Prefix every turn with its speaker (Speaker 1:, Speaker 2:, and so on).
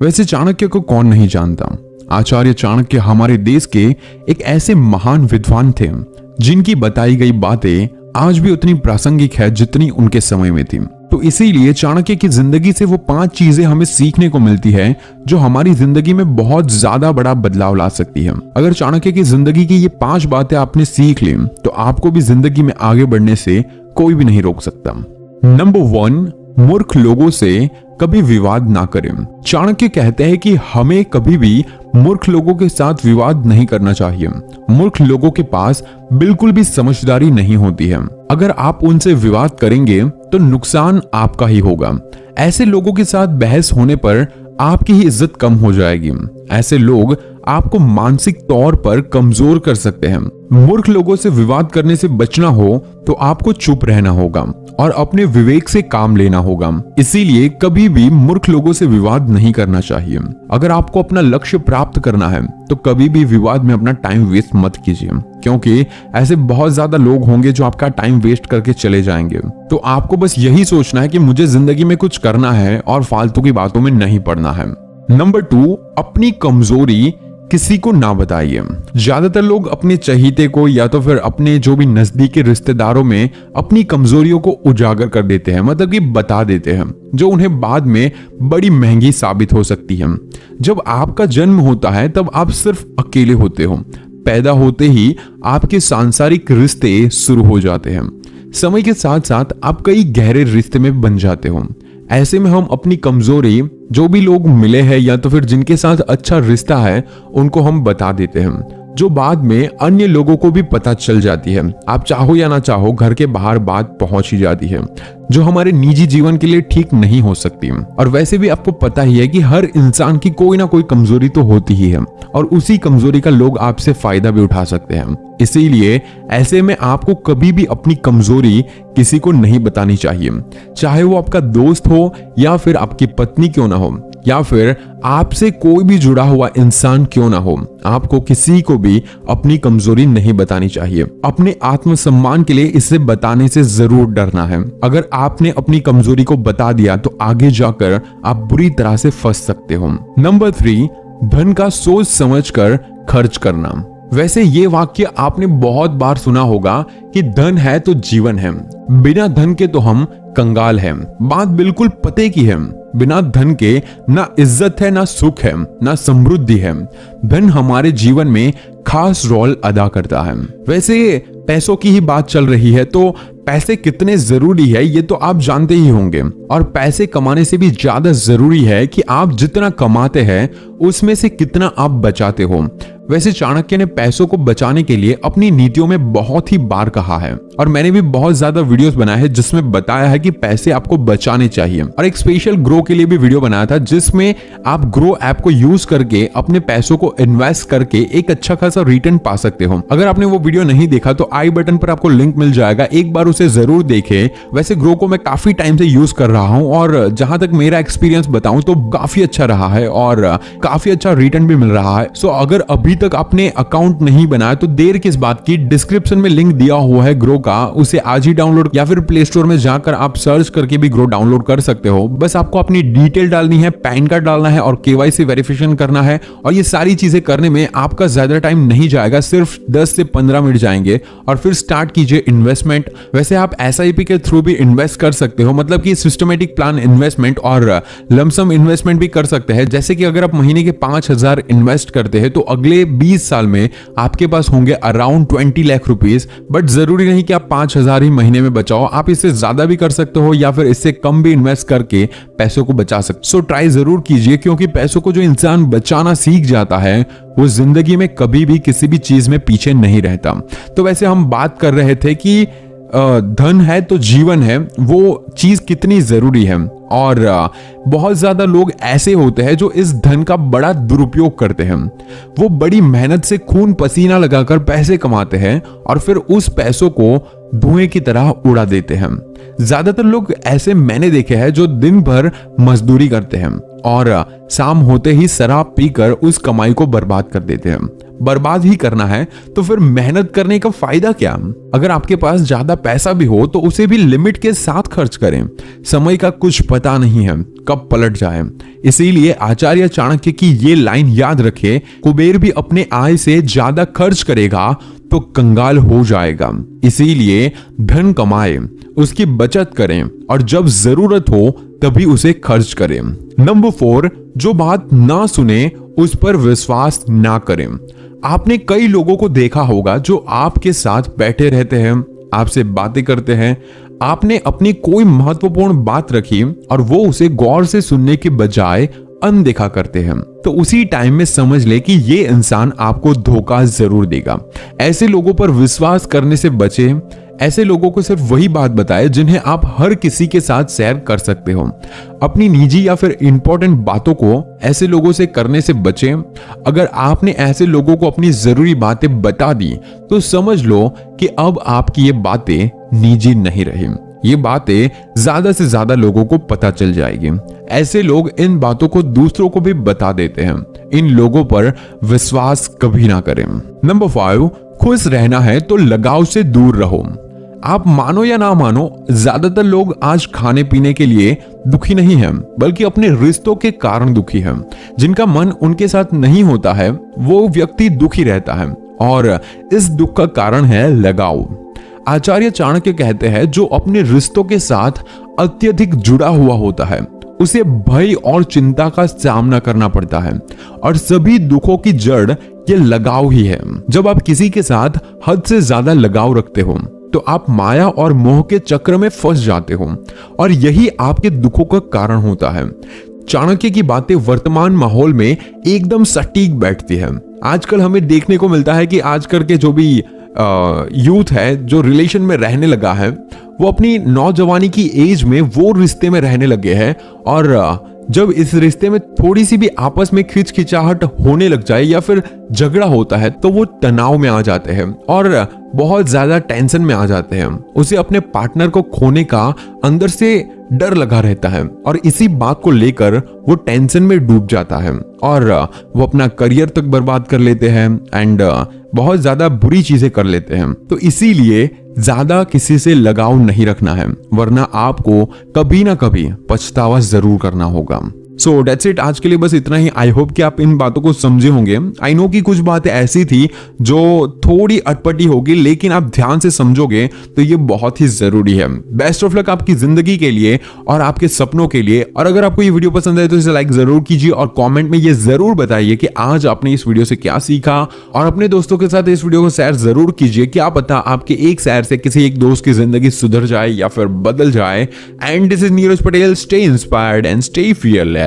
Speaker 1: वैसे चाणक्य को कौन नहीं जानता। आचार्य चाणक्य हमारे देश के एक ऐसे महान विद्वान थे जिनकी बताई गई बातें आज भी उतनी प्रासंगिक है जितनी उनके समय में थी। तो इसीलिए चाणक्य की जिंदगी से वो 5 चीजें हमें सीखने को मिलती है जो हमारी जिंदगी में बहुत ज्यादा बड़ा बदलाव ला सकती है। अगर चाणक्य की जिंदगी की ये 5 बातें आपने सीख ली तो आपको भी जिंदगी में आगे बढ़ने से कोई भी नहीं रोक सकता। नंबर 1, मूर्ख लोगों से कभी विवाद ना करें। चाणक्य कहते हैं कि हमें कभी भी मूर्ख लोगों के साथ विवाद नहीं करना चाहिए। मूर्ख लोगों के पास बिल्कुल भी समझदारी नहीं होती है। अगर आप उनसे विवाद करेंगे तो नुकसान आपका ही होगा। ऐसे लोगों के साथ बहस होने पर आपकी ही इज्जत कम हो जाएगी। ऐसे लोग आपको मानसिक तौर पर कमजोर कर सकते हैं। मूर्ख लोगों से विवाद करने से बचना हो तो आपको चुप रहना होगा और अपने विवेक से काम लेना होगा। इसीलिए कभी भी मूर्ख लोगों से विवाद नहीं करना चाहिए। अगर आपको अपना लक्ष्य प्राप्त करना है तो कभी भी विवाद में अपना टाइम वेस्ट मत कीजिए, क्योंकि ऐसे बहुत ज्यादा लोग होंगे जो आपका टाइम वेस्ट करके चले जाएंगे। तो आपको बस यही सोचना है कि मुझे जिंदगी में कुछ करना है और फालतू की बातों में नहीं पड़ना है। नंबर 2, अपनी कमजोरी किसी को ना बताइए। ज्यादातर लोग अपने चहीते को या तो फिर अपने जो भी नजदीकी रिश्तेदारों में अपनी कमजोरियों को उजागर कर देते हैं, मतलब कि बता देते हैं, जो उन्हें बाद में बड़ी महंगी साबित हो सकती है। जब आपका जन्म होता है तब आप सिर्फ अकेले होते हो। पैदा होते ही आपके सांसारिक रिश्ते शुरू हो जाते हैं। समय के साथ साथ आप कई गहरे रिश्ते में बन जाते हो। ऐसे में हम अपनी कमजोरी जो भी लोग मिले हैं या तो फिर जिनके साथ अच्छा रिश्ता है उनको हम बता देते हैं, जो बाद में अन्य लोगों को भी पता चल जाती है। आप चाहो या ना चाहो घर के बाहर बात पहुंच ही जाती है, जो हमारे निजी जीवन के लिए ठीक नहीं हो सकती। और वैसे भी आपको पता ही है कि हर इंसान की कोई ना कोई कमजोरी तो होती ही है और उसी कमजोरी का लोग आपसे फायदा भी उठा सकते हैं। इसीलिए ऐसे में आपको कभी भी अपनी कमजोरी किसी को नहीं बतानी चाहिए, चाहे वो आपका दोस्त हो या फिर आपकी पत्नी क्यों ना हो या फिर आपसे कोई भी जुड़ा हुआ इंसान क्यों ना हो। आपको किसी को भी अपनी कमजोरी नहीं बतानी चाहिए। अपने आत्मसम्मान के लिए इसे बताने से जरूर डरना है। अगर आपने अपनी कमजोरी को बता दिया तो आगे जाकर आप बुरी तरह से फंस सकते हो। नंबर 3, धन का सोच समझकर खर्च करना। वैसे ये वाक्य आपने बहुत बार सुना होगा कि धन है तो जीवन है, बिना धन के तो हम कंगाल हैं। बात बिल्कुल पते की है। बिना धन के ना इज्जत है, ना सुख है, ना समृद्धि है। धन हमारे जीवन में खास रोल अदा करता है। वैसे पैसों की ही बात चल रही है तो पैसे कितने जरूरी है ये तो आप जानते ही होंगे, और पैसे कमाने से भी ज्यादा जरूरी है कि आप जितना कमाते हैं उसमें से कितना आप बचाते हो। वैसे चाणक्य ने पैसों को बचाने के लिए अपनी नीतियों में बहुत ही बार कहा है और मैंने भी बहुत ज्यादा वीडियोस बनाए हैं जिसमें बताया है कि पैसे आपको बचाने चाहिए। और एक स्पेशल ग्रो के लिए भी वीडियो बनाया था जिसमें आप ग्रो ऐप को यूज करके अपने पैसों को इन्वेस्ट करके एक अच्छा खासा रिटर्न पा सकते हो। अगर आपने वो वीडियो नहीं देखा तो आई बटन पर आपको लिंक मिल जाएगा, एक बार उसे जरूर देखें। वैसे ग्रो को मैं काफी टाइम से यूज कर रहा हूं और जहां तक मेरा एक्सपीरियंस बताऊं तो काफी अच्छा रहा है और काफी अच्छा रिटर्न भी मिल रहा है। सो अगर अभी तक आपने अकाउंट नहीं बनाया तो देर किस बात की, डिस्क्रिप्शन में लिंक दिया हुआ है ग्रो का, उसे आज ही डाउनलोड या फिर प्ले स्टोर में जाकर आप सर्च करके भी ग्रो डाउनलोड कर सकते हो। बस आपको अपनी डिटेल डालनी है, पैन कार्ड डालना है और केवाईसी वेरिफिकेशन करना है और ये सारी चीजें करने में आपका ज्यादा टाइम नहीं जाएगा, सिर्फ 10 से 15 मिनट जाएंगे और फिर स्टार्ट कीजिए इन्वेस्टमेंट। वैसे आप एसआईपी के थ्रू भी इन्वेस्ट कर सकते हो, मतलब कि सिस्टमेटिक प्लान इन्वेस्टमेंट और लमसम इन्वेस्टमेंट भी कर सकते हैं। जैसे कि अगर आप महीने के 5,000 इन्वेस्ट करते हैं तो अगले 20 साल में आपके पास होंगे अराउंड 20 लाख रुपीस। बट जरूरी नहीं कि आप 5,000 ही महीने में बचाओ, आप इससे ज्यादा भी कर सकते हो या फिर इससे कम भी इन्वेस्ट करके पैसों को बचा सकते। सो ट्राई जरूर कीजिए, क्योंकि पैसों को जो इंसान बचाना सीख जाता है वो जिंदगी में कभी भी किसी भी चीज में पीछे नहीं रहता। तो वैसे हम बात कर रहे थे कि धन है तो जीवन है, वो चीज कितनी जरूरी है। और बहुत ज्यादा लोग ऐसे होते हैं जो इस धन का बड़ा दुरुपयोग करते हैं। वो बड़ी मेहनत से खून पसीना लगाकर पैसे कमाते हैं और फिर उस पैसों को धुएं की तरह उड़ा देते हैं। ज्यादातर लोग ऐसे मैंने देखे हैं जो दिन भर मजदूरी करते हैं और शाम होते ही शराब पीकर उस कमाई को बर्बाद कर देते हैं। बर्बाद ही करना है तो फिर मेहनत करने का फायदा क्या? अगर आपके पास ज्यादा पैसा भी हो तो उसे भी लिमिट के साथ खर्च करें। समय का कुछ पता नहीं है कब पलट जाए। इसीलिए आचार्य चाणक्य की ये लाइन याद रखें, कुबेर भी अपने आय से ज्यादा खर्च करेगा तो कंगाल हो जाएगा। इसीलिए धन कमाए, उसकी बचत करें और जब जरूरत हो तभी उसे खर्च करें। नंबर 4, जो बात ना सुने उस पर विश्वास ना करें। आपने कई लोगों को देखा होगा जो आपके साथ बैठे रहते हैं, आपसे बातें करते हैं, आपने अपनी कोई महत्वपूर्ण बात रखी और वो उसे गौर से सुनने के बजाय अनदेखा करते हैं, तो उसी टाइम में समझ ले कि ये इंसान आपको धोखा जरूर देगा। ऐसे लोगों पर विश्वास करने से बचें। ऐसे लोगों को सिर्फ वही बात बताएं जिन्हें आप हर किसी के साथ शेयर कर सकते हो। अपनी निजी या फिर इंपॉर्टेंट बातों को ऐसे लोगों से करने से बचें। अगर आपने ऐसे लोगों को अपनी जरूरी बातें बता दी तो समझ लो कि अब आपकी ये बातें निजी नहीं रही। ये बातें ज्यादा से ज्यादा लोगों को पता चल जाएगी। ऐसे लोग इन बातों को दूसरों को भी बता देते हैं। इन लोगों पर विश्वास कभी ना करें। नंबर 5, खुश रहना है तो लगाव से दूर रहो। आप मानो या ना मानो, ज्यादातर लोग आज खाने पीने के लिए दुखी नहीं हैं, बल्कि अपने रिश्तों के कारण दुखी हैं। जिनका मन उनके साथ नहीं होता है वो व्यक्ति दुखी रहता है और इस दुख का कारण है लगाव। आचार्य चाणक्य कहते हैं, जो अपने रिश्तों के साथ अत्यधिक जुड़ा हुआ होता है उसे भय और चिंता का सामना करना पड़ता है और सभी दुखों की जड़ ये लगाव ही है। जब आप किसी के साथ हद से ज्यादा लगाव रखते हो तो आप माया और मोह के चक्र में फंस जाते हो और यही आपके दुखों का कारण होता है। चाणक्य की बातें वर्तमान माहौल में एकदम सटीक बैठती है। आजकल हमें देखने को मिलता है कि आजकल के जो भी यूथ है जो रिलेशन में रहने लगा है वो अपनी नौजवानी की एज में वो रिश्ते में रहने लगे हैं और जब इस रिश्ते में थोड़ी सी भी आपस में खिंचाहट होने लग जाए या फिर झगड़ा होता है तो वो तनाव में आ जाते हैं और बहुत ज्यादा टेंशन में आ जाते हैं। उसे अपने पार्टनर को खोने का अंदर से डर लगा रहता है और इसी बात को लेकर वो टेंशन में डूब जाता है और वो अपना करियर तक बर्बाद कर लेते हैं एंड बहुत ज्यादा बुरी चीजें कर लेते हैं। तो इसीलिए ज्यादा किसी से लगाव नहीं रखना है, वरना आपको कभी ना कभी पछतावा जरूर करना होगा। सो डेट्स इट, आज के लिए बस इतना ही। आई होप कि आप इन बातों को समझे होंगे। आई नो कि कुछ बातें ऐसी थी जो थोड़ी अटपटी होगी, लेकिन आप ध्यान से समझोगे तो ये बहुत ही जरूरी है। बेस्ट ऑफ लक आपकी जिंदगी के लिए और आपके सपनों के लिए। और अगर आपको ये वीडियो पसंद है तो इसे लाइक जरूर कीजिए और कॉमेंट में ये जरूर बताइए कि आज आपने इस वीडियो से क्या सीखा और अपने दोस्तों के साथ इस वीडियो को शेयर जरूर कीजिए। क्या पता आपके एक शेयर से किसी एक दोस्त की जिंदगी सुधर जाए या फिर बदल जाए। And this is Neeraj Patel. Stay inspired and stay fearless.